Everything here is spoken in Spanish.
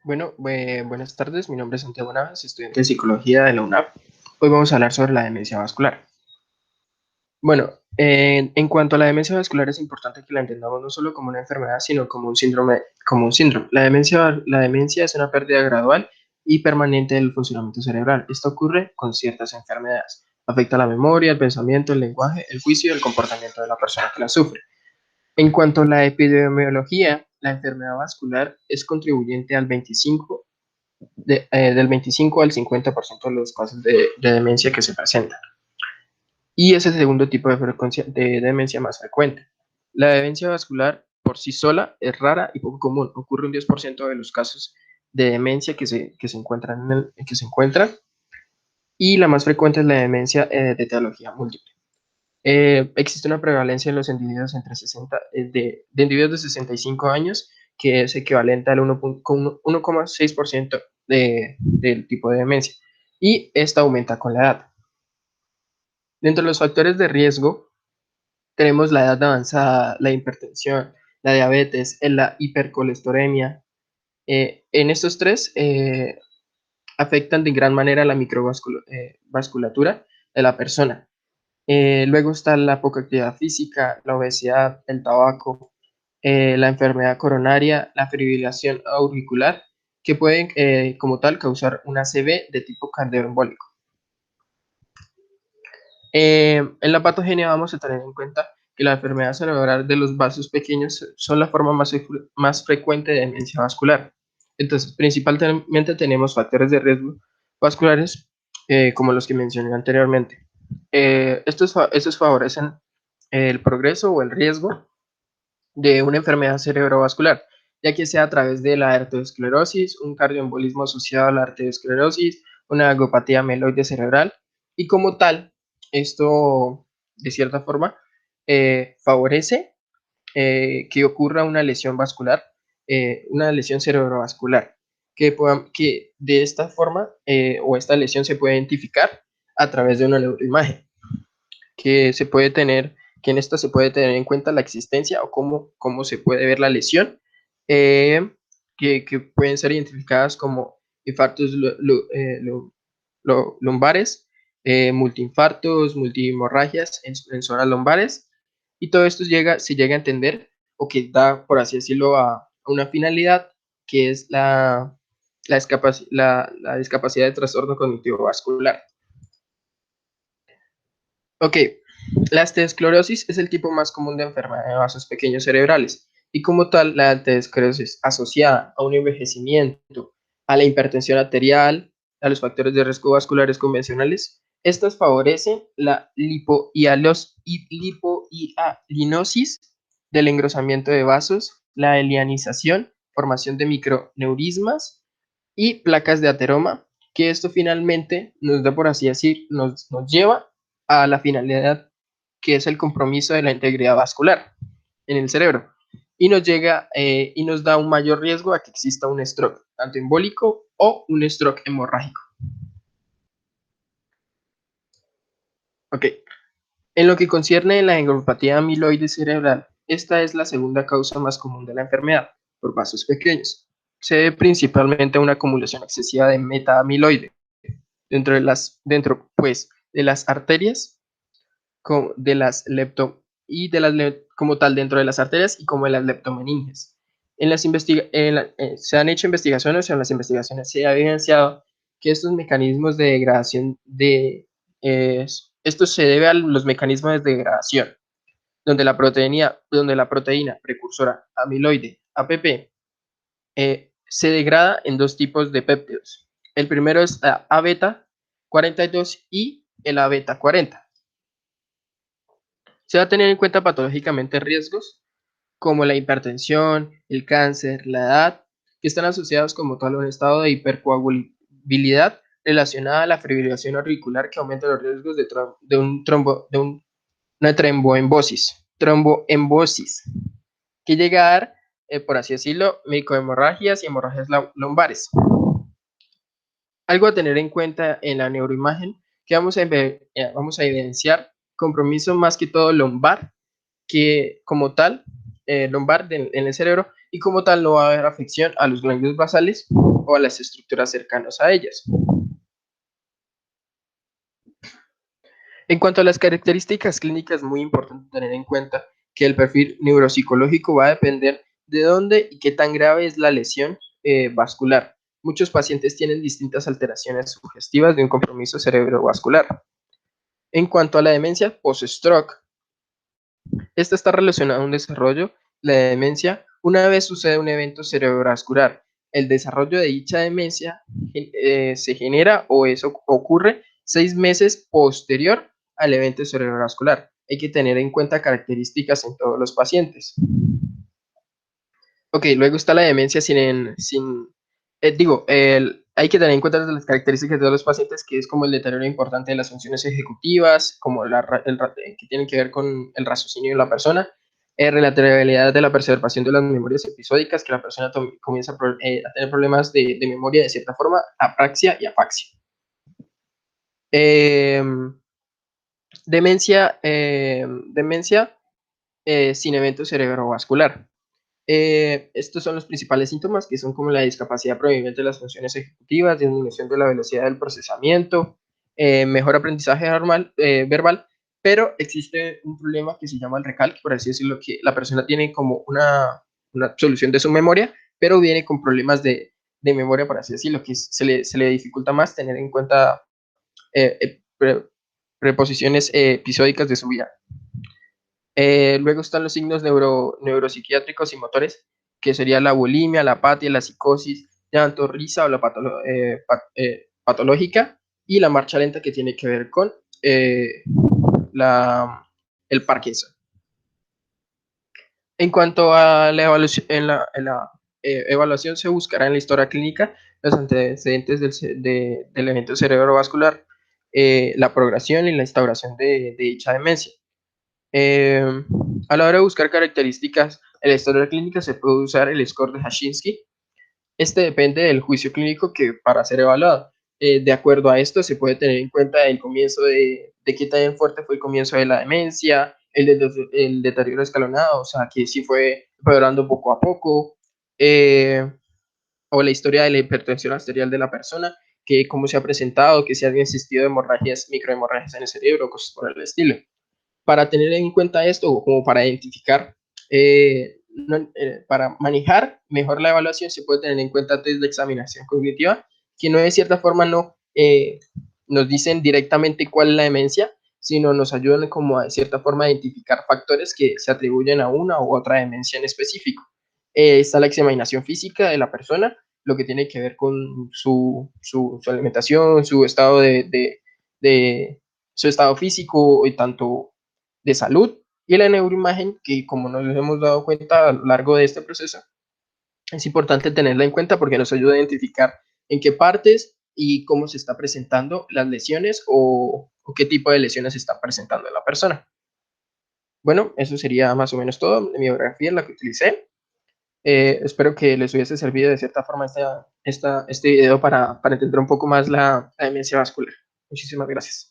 Bueno, buenas tardes, mi nombre es Santiago Navas, estudiante de Psicología de la UNAP. Hoy vamos a hablar sobre la demencia vascular. Bueno, en cuanto a la demencia vascular es importante que la entendamos no solo como una enfermedad, sino como un síndrome, como un síndrome. La demencia es una pérdida gradual y permanente del funcionamiento cerebral. Esto ocurre con ciertas enfermedades. Afecta la memoria, el pensamiento, el lenguaje, el juicio y el comportamiento de la persona que la sufre. En cuanto a la epidemiología, la enfermedad vascular es contribuyente del 25 al 50% de los casos de demencia que se presentan. Y es el segundo tipo de frecuencia de demencia más frecuente. La demencia vascular por sí sola es rara y poco común. Ocurre un 10% de los casos de demencia que se encuentran que se encuentran, y la más frecuente es la demencia de etiología múltiple. Existe una prevalencia en los individuos entre 60, de individuos de 65 años, que es equivalente al 1,6% del tipo de demencia, y esta aumenta con la edad. Dentro de los factores de riesgo tenemos la edad avanzada, la hipertensión, la diabetes, la hipercolesterolemia. En estos tres afectan de gran manera la microvasculatura de la persona. Luego está la poca actividad física, la obesidad, el tabaco, la enfermedad coronaria, la fibrilación auricular, que pueden como tal causar una ACV de tipo cardioembólico. En la patogenia vamos a tener en cuenta que la enfermedad cerebral de los vasos pequeños son la forma más frecuente de demencia vascular. Entonces, principalmente tenemos factores de riesgo vasculares, como los que mencioné anteriormente. Estos favorecen el progreso o el riesgo de una enfermedad cerebrovascular, ya que sea a través de la arteriosclerosis, un cardioembolismo asociado a la arteriosclerosis, una agopatía meloide cerebral, y como tal, esto de cierta forma favorece que ocurra una lesión vascular, una lesión cerebrovascular, que de esta forma o esta lesión se puede identificar a través de una neuroimagen que se puede tener, que en esta se puede tener en cuenta la existencia o cómo se puede ver la lesión, eh, que pueden ser identificadas como infartos lumbares, multiinfartos, multihemorragias en zonas lumbares, y todo esto se llega a entender o que da, por así decirlo, a una finalidad que es la discapacidad de trastorno cognitivo vascular. Ok, la aterosclerosis es el tipo más común de enfermedad de vasos pequeños cerebrales, y como tal, la aterosclerosis asociada a un envejecimiento, a la hipertensión arterial, a los factores de riesgo vasculares convencionales, estas favorecen la lipohialinosis del engrosamiento de vasos, la elianización, formación de microneurismas y placas de ateroma, que esto finalmente nos da, por así decir, nos lleva a la finalidad que es el compromiso de la integridad vascular en el cerebro, y y nos da un mayor riesgo a que exista un stroke, tanto embólico o un stroke hemorrágico. Ok, en lo que concierne a la engelopatía amiloide cerebral, esta es la segunda causa más común de la enfermedad por vasos pequeños. Se debe principalmente a una acumulación excesiva de meta-amiloide dentro de las arterias, de las lepto y de las como tal dentro de las arterias y como de las leptomeninges. Se han hecho investigaciones, en las investigaciones se ha evidenciado que estos mecanismos de degradación esto se debe a los mecanismos de degradación, donde la proteína precursora amiloide, APP, se degrada en dos tipos de péptidos. El primero es la A-beta 42 y el A-beta 40. Se va a tener en cuenta patológicamente riesgos como la hipertensión, el cáncer, la edad, que están asociados como tal a un estado de hipercoagulabilidad relacionada a la fibrilación auricular, que aumenta los riesgos de una tromboembosis, que llega a dar, por así decirlo, micohemorragias y hemorragias lumbares. Algo a tener en cuenta en la neuroimagen, que vamos a evidenciar compromiso más que todo lumbar, que como tal lumbar en el cerebro y como tal no va a haber afección a los ganglios basales o a las estructuras cercanas a ellas. En cuanto a las características clínicas, es muy importante tener en cuenta que el perfil neuropsicológico va a depender de dónde y qué tan grave es la lesión vascular. Muchos pacientes tienen distintas alteraciones sugestivas de un compromiso cerebrovascular. En cuanto a la demencia post-stroke, esta está relacionada a un desarrollo, la demencia, una vez sucede un evento cerebrovascular. El desarrollo de dicha demencia se genera o eso ocurre 6 meses posterior al evento cerebrovascular. Hay que tener en cuenta características en todos los pacientes. Ok, luego está la demencia hay que tener en cuenta las características de todos los pacientes, que es como el deterioro importante de las funciones ejecutivas, como que tienen que ver con el raciocinio de la persona, relatabilidad de la preservación de las memorias episódicas, que la persona comienza a tener problemas de memoria de cierta forma, apraxia y afaxia. Demencia sin evento cerebrovascular. Estos son los principales síntomas, que son como la discapacidad proveniente de las funciones ejecutivas, disminución de la velocidad del procesamiento, mejor aprendizaje verbal, pero existe un problema que se llama el recalque, por así decirlo, que la persona tiene como una solución de su memoria, pero viene con problemas de memoria, por así decirlo, que se le dificulta más tener en cuenta preposiciones episódicas de su vida. Luego están los signos neuropsiquiátricos y motores, que sería la bulimia, la apatía, la psicosis, llanto, risa o la patológica, y la marcha lenta, que tiene que ver con el Parkinson. En cuanto a la evaluación, evaluación se buscará en la historia clínica los antecedentes del evento cerebrovascular, la progresión y la instauración de dicha demencia. A la hora de buscar características en la historia clínica se puede usar el score de Hashinsky. Este depende del juicio clínico que para ser evaluado. De acuerdo a esto se puede tener en cuenta el comienzo de qué tan fuerte fue el comienzo de la demencia, el deterioro escalonado, o sea, que sí fue empeorando poco a poco, o la historia de la hipertensión arterial de la persona, que cómo se ha presentado, que si han existido hemorragias, microhemorragias en el cerebro, cosas por el estilo. Para tener en cuenta esto, como para identificar, para manejar mejor la evaluación, se puede tener en cuenta test de examinación cognitiva, que no de cierta forma nos dicen directamente cuál es la demencia, sino nos ayudan como a de cierta forma a identificar factores que se atribuyen a una u otra demencia en específico. Está la examinación física de la persona, lo que tiene que ver con su alimentación, su estado de su estado físico y tanto de salud, y la neuroimagen, que como nos hemos dado cuenta a lo largo de este proceso, es importante tenerla en cuenta porque nos ayuda a identificar en qué partes y cómo se está presentando las lesiones o qué tipo de lesiones se están presentando en la persona. Bueno, eso sería más o menos todo de mi biografía, la que utilicé. Espero que les hubiese servido de cierta forma este video para entender un poco más la demencia vascular. Muchísimas gracias.